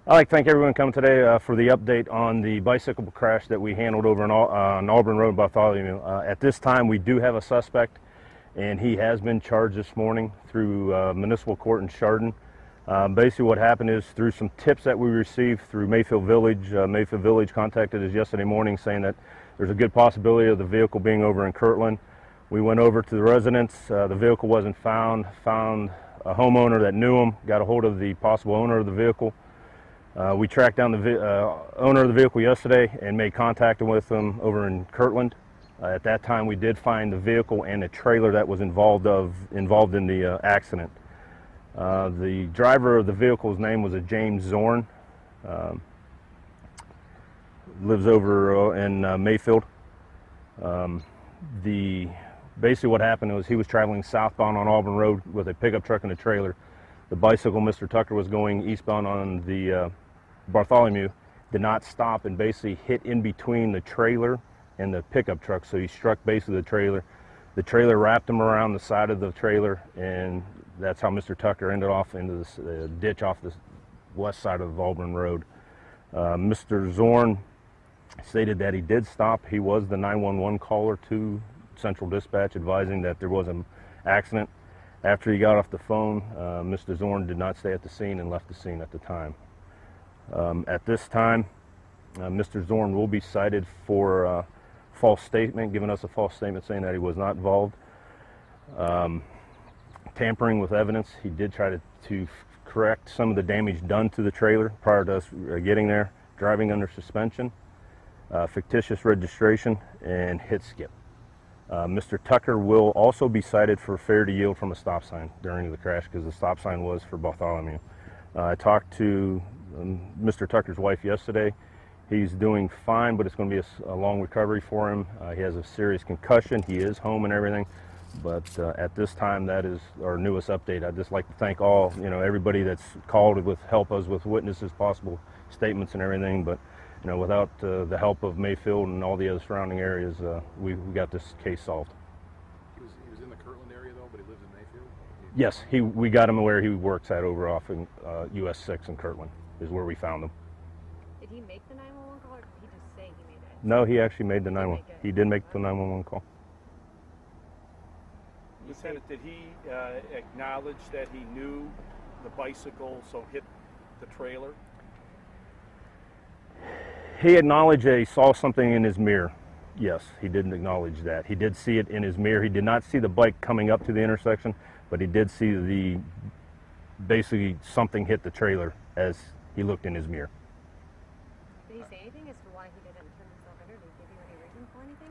I'd like to thank everyone coming today for the update on the bicycle crash that we handled over on Auburn Road, Bartholomew. At this time, we do have a suspect, and he has been charged this morning through municipal court in Chardon. Basically what happened is through some tips that we received through Mayfield Village contacted us yesterday morning saying that there's a good possibility of the vehicle being over in Kirtland. We went over to the residence. The vehicle wasn't found a homeowner that knew him, got a hold of the possible owner of the vehicle. We tracked down the owner of the vehicle yesterday and made contact with him over in Kirtland. At that time, we did find the vehicle and the trailer that was involved in the accident. The driver of the vehicle's name was James Zorn. Lives over in Mayfield. Basically what happened was he was traveling southbound on Auburn Road with a pickup truck and a trailer. The bicycle, Mr. Tucker, was going eastbound on the Bartholomew, did not stop and basically hit in between the trailer and the pickup truck. So he struck basically the trailer. The trailer wrapped him around the side of the trailer, and that's how Mr. Tucker ended off into this ditch off the west side of Auburn Road. Mr. Zorn stated that he did stop. He was the 911 caller to Central Dispatch advising that there was an accident. After he got off the phone, Mr. Zorn did not stay at the scene and left the scene at the time. At this time, Mr. Zorn will be cited for a false statement, giving us a false statement saying that he was not involved. Tampering with evidence. He did try to correct some of the damage done to the trailer prior to us getting there. Driving under suspension, fictitious registration, and hit skip. Mr. Tucker will also be cited for failure to yield from a stop sign during the crash because the stop sign was for Bartholomew. I talked to Mr. Tucker's wife yesterday. He's doing fine, but it's going to be a long recovery for him. He has a serious concussion. He is home and everything, but at this time, that is our newest update. I'd just like to thank everybody that's called with help us with witnesses, possible statements and everything, but without the help of Mayfield and all the other surrounding areas, we got this case solved. He was in the Kirtland area though, but he lives in Mayfield? Yes, we got him where he works at over off in US 6 in Kirtland is where we found him. Did he make the 911 call or did he just say he made it? No, he actually made the 911. He did make the 911 call. Lieutenant, did he acknowledge that he knew the bicycle so hit the trailer? He acknowledged that he saw something in his mirror. Yes, he didn't acknowledge that. He did see it in his mirror. He did not see the bike coming up to the intersection, but he did see basically something hit the trailer as he looked in his mirror. Did he say anything as to why he didn't turn himself in, or did he give you any reason for anything?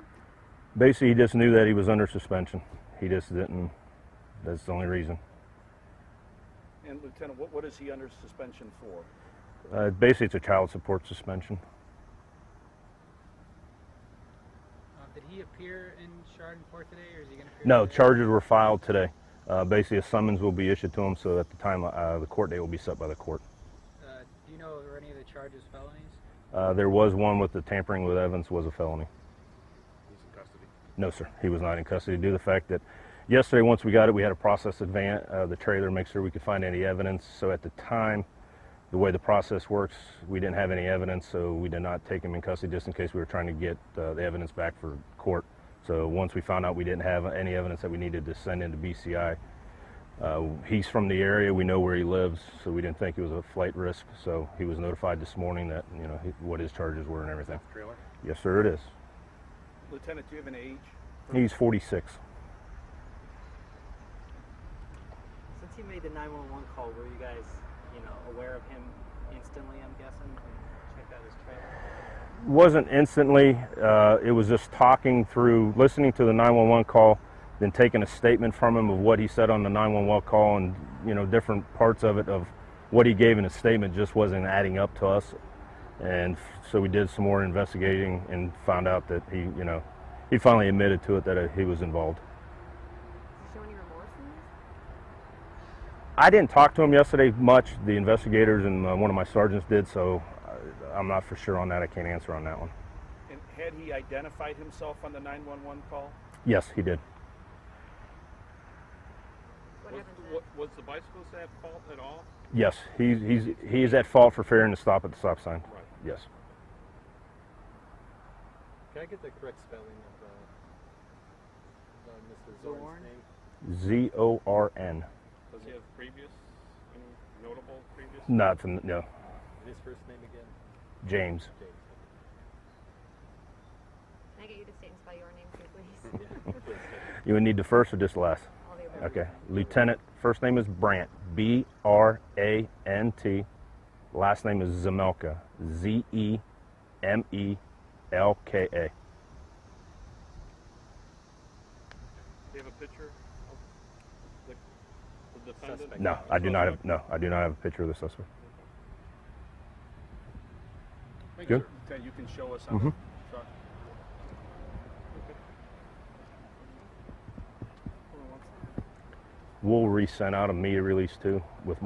Basically, he just knew that he was under suspension. He just didn't, that's the only reason. And Lieutenant, what is he under suspension for? Basically, it's a child support suspension. Did he appear in Chardon Court today, or is he going to appear? No, charges were filed today. Basically, a summons will be issued to him, so at the time the court date will be set by the court. Do you know are any of the charges felonies? There was one with the tampering with evidence was a felony. He's in custody? No, sir. He was not in custody due to the fact that yesterday, once we got it, we had to process the trailer, make sure we could find any evidence. So at the time, the way the process works, we didn't have any evidence, so we did not take him in custody just in case we were trying to get the evidence back for court. So once we found out we didn't have any evidence that we needed to send into BCI, he's from the area, we know where he lives, so we didn't think he was a flight risk. So he was notified this morning that what his charges were and everything. Trailer? Yes, sir, it is. Lieutenant, do you have an age? He's 46. Since he made the 911 call, were you guys aware of him instantly, I'm guessing, and checked out his trailer? Wasn't instantly. It was just listening to the 911 call, then taking a statement from him of what he said on the 911 call, and different parts of it of what he gave in his statement just wasn't adding up to us. And so we did some more investigating and found out that he finally admitted to it that he was involved. Does he show any remorse in this? I didn't talk to him yesterday much. The investigators and one of my sergeants did, so I'm not for sure on that. I can't answer on that one. And had he identified himself on the 911 call? Yes, he did. What happened to Was the bicyclist at fault at all? Yes, he is at fault for failing to stop at the stop sign. Right. Yes. Can I get the correct spelling of Mr. Zorn? Zorn's name? Z-O-R-N. Does he have previous, any notable previous? Nothing. No. And his first name again? James. James. Can I get you to state and spell your name too, please? You would need the first or just the last? All the above. Okay. Lieutenant. First name is Brandt. B-R-A-N-T. Last name is Zemelka. Z-E-M-E-L-K-A. Do you have a picture of the defendant? Suspect. No, I do not have. No, I do not have a picture of the suspect. Make Good. sure that you can show us on Mhm. the truck. We'll resend out a media release too with